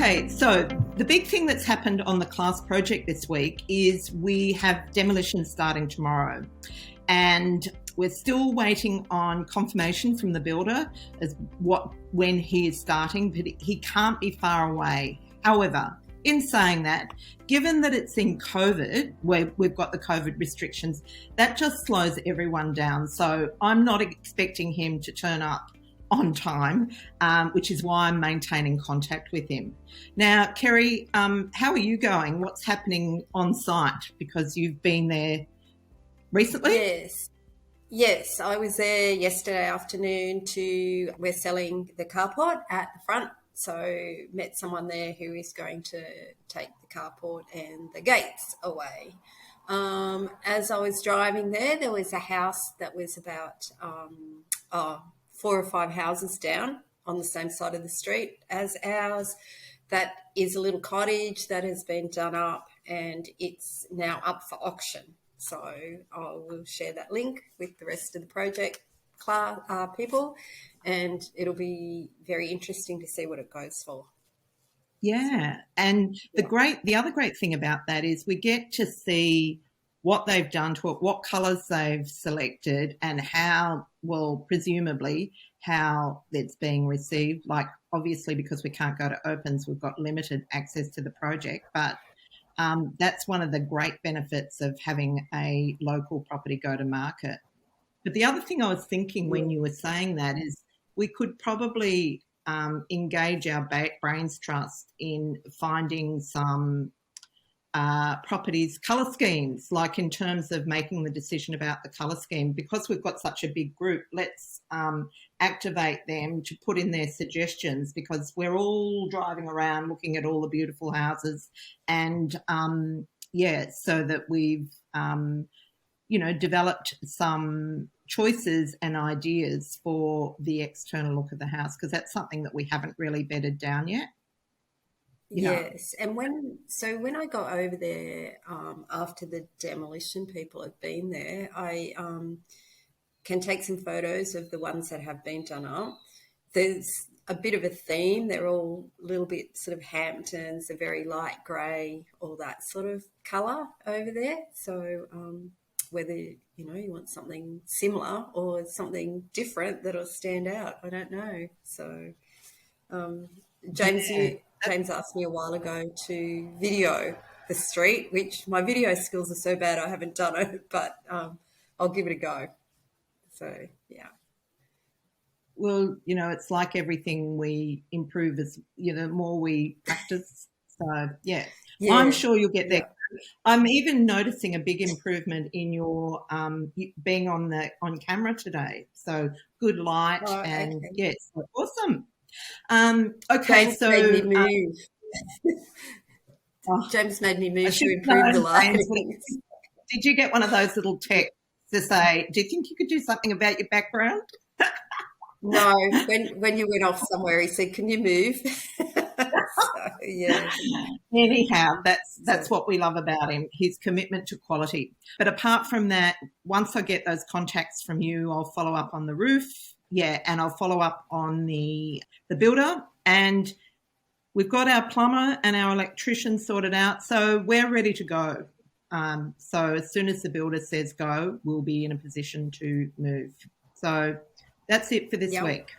Okay, so the big thing that's happened on the class project this week is we have demolition starting tomorrow, and we're still waiting on confirmation from the builder as when he is starting, but he can't be far away. However, in saying that, given that it's in COVID, where we've got the COVID restrictions, that just slows everyone down. So I'm not expecting him to turn up on time, which is why I'm maintaining contact with him. Now, Kerry, how are you going? What's happening on site? Because you've been there recently? Yes, I was there yesterday afternoon we're selling the carport at the front. So met someone there who is going to take the carport and the gates away. As I was driving there was a house that was about 4 or 5 houses down on the same side of the street as ours. That is a little cottage that has been done up and it's now up for auction. So I will share that link with the rest of the project people, and it'll be very interesting to see what it goes for. Yeah, and the other great thing about that is we get to see what they've done to it, what colours they've selected, and presumably how it's being received. Like, obviously, because we can't go to opens, we've got limited access to the project, but that's one of the great benefits of having a local property go to market. But the other thing I was thinking when you were saying that is we could probably engage our brains trust in finding some properties colour schemes, like in terms of making the decision about the colour scheme. Because we've got such a big group, let's activate them to put in their suggestions, because we're all driving around looking at all the beautiful houses and, so that we've, developed some choices and ideas for the external look of the house, because that's something that we haven't really bedded down yet. Yes, and when I got over there after the demolition people have been there, I can take some photos of the ones that have been done up. There's a bit of a theme. They're all a little bit sort of Hamptons, a very light grey, all that sort of colour over there. So whether you want something similar or something different that'll stand out, I don't know. So James asked me a while ago to video the street, which my video skills are so bad I haven't done it, but I'll give it a go. So, yeah. Well, it's like everything, we improve as, the more we practice. So, yeah. I'm sure you'll get there. Yeah. I'm even noticing a big improvement in your being on camera today. So good light and yes, awesome. Okay, James so made me move. James made me move to improve the lighting. Did you get one of those little texts to say, "Do you think you could do something about your background?" No, when you went off somewhere, he said, "Can you move?" So, yeah. Anyhow, that's what we love about him, his commitment to quality. But apart from that, once I get those contacts from you, I'll follow up on the roof. Yeah, and I'll follow up on the builder, and we've got our plumber and our electrician sorted out, so we're ready to go. So as soon as the builder says go, we'll be in a position to move. So that's it for this week.